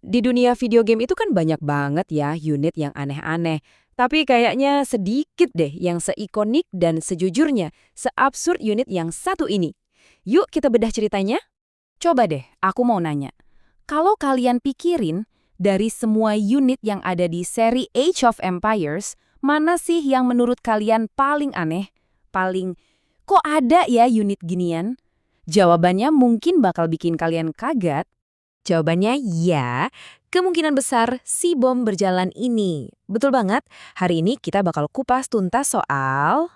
Di dunia video game itu kan banyak banget ya unit yang aneh-aneh. Tapi kayaknya sedikit deh yang seikonik dan sejujurnya seabsurd unit yang satu ini. Yuk kita bedah ceritanya. Coba deh, aku mau nanya. Kalau kalian pikirin, dari semua unit yang ada di seri Age of Empires, mana sih yang menurut kalian paling aneh? Paling, kok ada ya unit ginian? Jawabannya mungkin bakal bikin kalian kaget. Jawabannya ya, kemungkinan besar si bom berjalan ini. Betul banget, hari ini kita bakal kupas tuntas soal.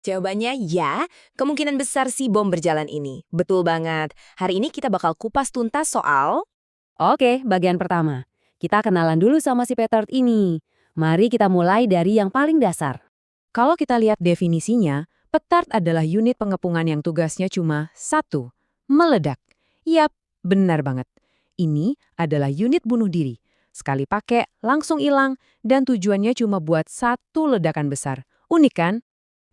Jawabannya ya, kemungkinan besar si bom berjalan ini. Betul banget. Hari ini kita bakal kupas tuntas soal. Oke, bagian pertama. Kita kenalan dulu sama si Petard ini. Mari kita mulai dari yang paling dasar. Kalau kita lihat definisinya, petard adalah unit pengepungan yang tugasnya cuma satu, meledak. Yap, benar banget. Ini adalah unit bunuh diri. Sekali pakai, langsung hilang, dan tujuannya cuma buat satu ledakan besar. Unik kan?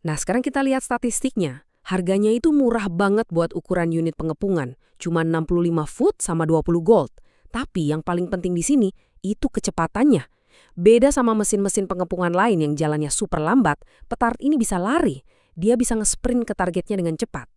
Nah, sekarang kita lihat statistiknya. Harganya itu murah banget buat ukuran unit pengepungan. Cuma 65 foot sama 20 gold. Tapi yang paling penting di sini, itu kecepatannya. Beda sama mesin-mesin pengepungan lain yang jalannya super lambat, petard ini bisa lari. Dia bisa nge-sprint ke targetnya dengan cepat.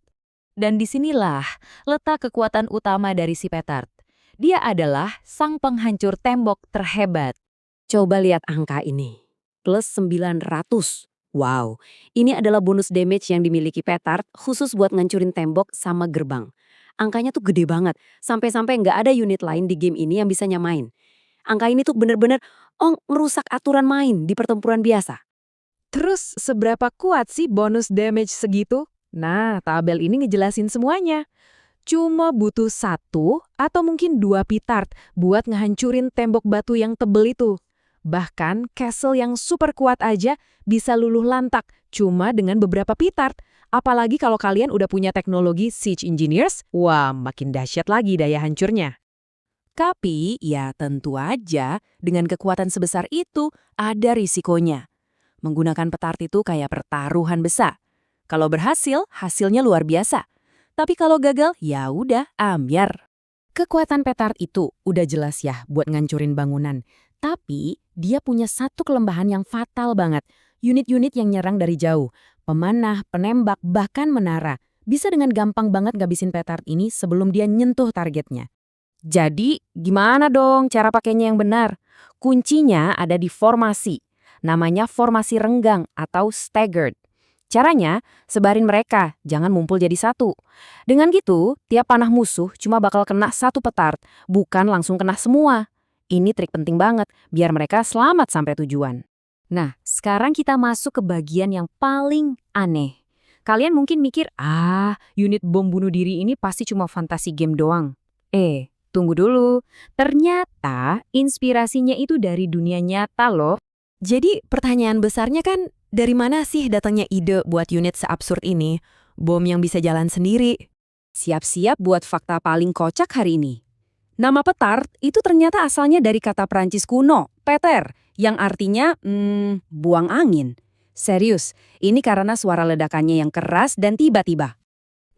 Dan disinilah letak kekuatan utama dari si Petard. Dia adalah sang penghancur tembok terhebat. Coba lihat angka ini. Plus 900. Wow, ini adalah bonus damage yang dimiliki petard khusus buat ngancurin tembok sama gerbang. Angkanya tuh gede banget, sampai-sampai nggak ada unit lain di game ini yang bisa nyamain. Angka ini tuh bener-bener, ngerusak aturan main di pertempuran biasa. Terus seberapa kuat sih bonus damage segitu? Nah, tabel ini ngejelasin semuanya. Cuma butuh satu atau mungkin dua petard buat ngehancurin tembok batu yang tebel itu. Bahkan castle yang super kuat aja bisa luluh lantak cuma dengan beberapa petard. Apalagi kalau kalian udah punya teknologi siege engineers, wah makin dahsyat lagi daya hancurnya. Tapi ya tentu aja dengan kekuatan sebesar itu ada risikonya. Menggunakan petard itu kayak pertaruhan besar. Kalau berhasil, hasilnya luar biasa. Tapi kalau gagal, ya udah ambyar. Kekuatan petard itu udah jelas ya buat ngancurin bangunan. Tapi dia punya satu kelemahan yang fatal banget. Unit-unit yang nyerang dari jauh, pemanah, penembak, bahkan menara, bisa dengan gampang banget ngabisin petard ini sebelum dia nyentuh targetnya. Jadi, gimana dong cara pakainya yang benar? Kuncinya ada di formasi. Namanya formasi renggang atau staggered. Caranya, sebarin mereka, jangan ngumpul jadi satu. Dengan gitu, tiap panah musuh cuma bakal kena satu petard, bukan langsung kena semua. Ini trik penting banget, biar mereka selamat sampai tujuan. Nah, sekarang kita masuk ke bagian yang paling aneh. Kalian mungkin mikir, unit bom bunuh diri ini pasti cuma fantasi game doang. Tunggu dulu. Ternyata inspirasinya itu dari dunia nyata loh. Jadi pertanyaan besarnya kan, dari mana sih datangnya ide buat unit seabsurd ini? Bom yang bisa jalan sendiri. Siap-siap buat fakta paling kocak hari ini. Nama petard itu ternyata asalnya dari kata Prancis kuno, peter, yang artinya, buang angin. Serius, ini karena suara ledakannya yang keras dan tiba-tiba.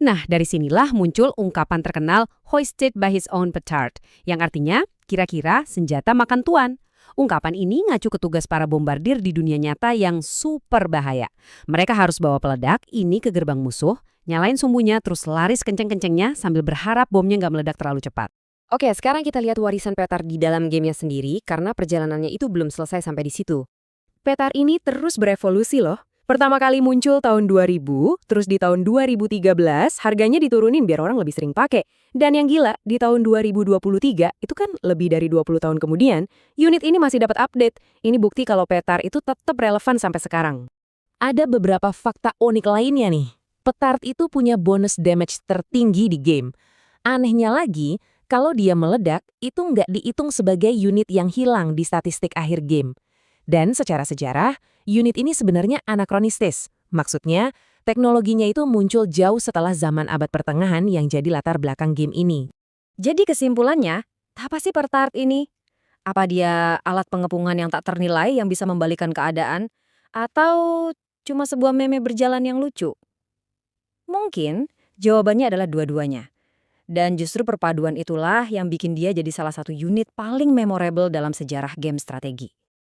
Nah, dari sinilah muncul ungkapan terkenal hoisted by his own petard, yang artinya kira-kira senjata makan tuan. Ungkapan ini ngacu ke tugas para bombardir di dunia nyata yang super bahaya. Mereka harus bawa peledak ini ke gerbang musuh, nyalain sumbunya terus lari sekenceng-kencengnya sambil berharap bomnya nggak meledak terlalu cepat. Oke, sekarang kita lihat warisan petard di dalam gamenya sendiri karena perjalanannya itu belum selesai sampai di situ. Petard ini terus berevolusi loh. Pertama kali muncul tahun 2000, terus di tahun 2013 harganya diturunin biar orang lebih sering pakai. Dan yang gila, di tahun 2023, itu kan lebih dari 20 tahun kemudian, unit ini masih dapat update. Ini bukti kalau Petard itu tetap relevan sampai sekarang. Ada beberapa fakta unik lainnya nih. Petard itu punya bonus damage tertinggi di game. Anehnya lagi, kalau dia meledak, itu nggak dihitung sebagai unit yang hilang di statistik akhir game. Dan secara sejarah, unit ini sebenarnya anakronistis. Maksudnya, teknologinya itu muncul jauh setelah zaman abad pertengahan yang jadi latar belakang game ini. Jadi kesimpulannya, apa sih Petard ini? Apa dia alat pengepungan yang tak ternilai yang bisa membalikan keadaan? Atau cuma sebuah meme berjalan yang lucu? Mungkin jawabannya adalah dua-duanya. Dan justru perpaduan itulah yang bikin dia jadi salah satu unit paling memorable dalam sejarah game strategi.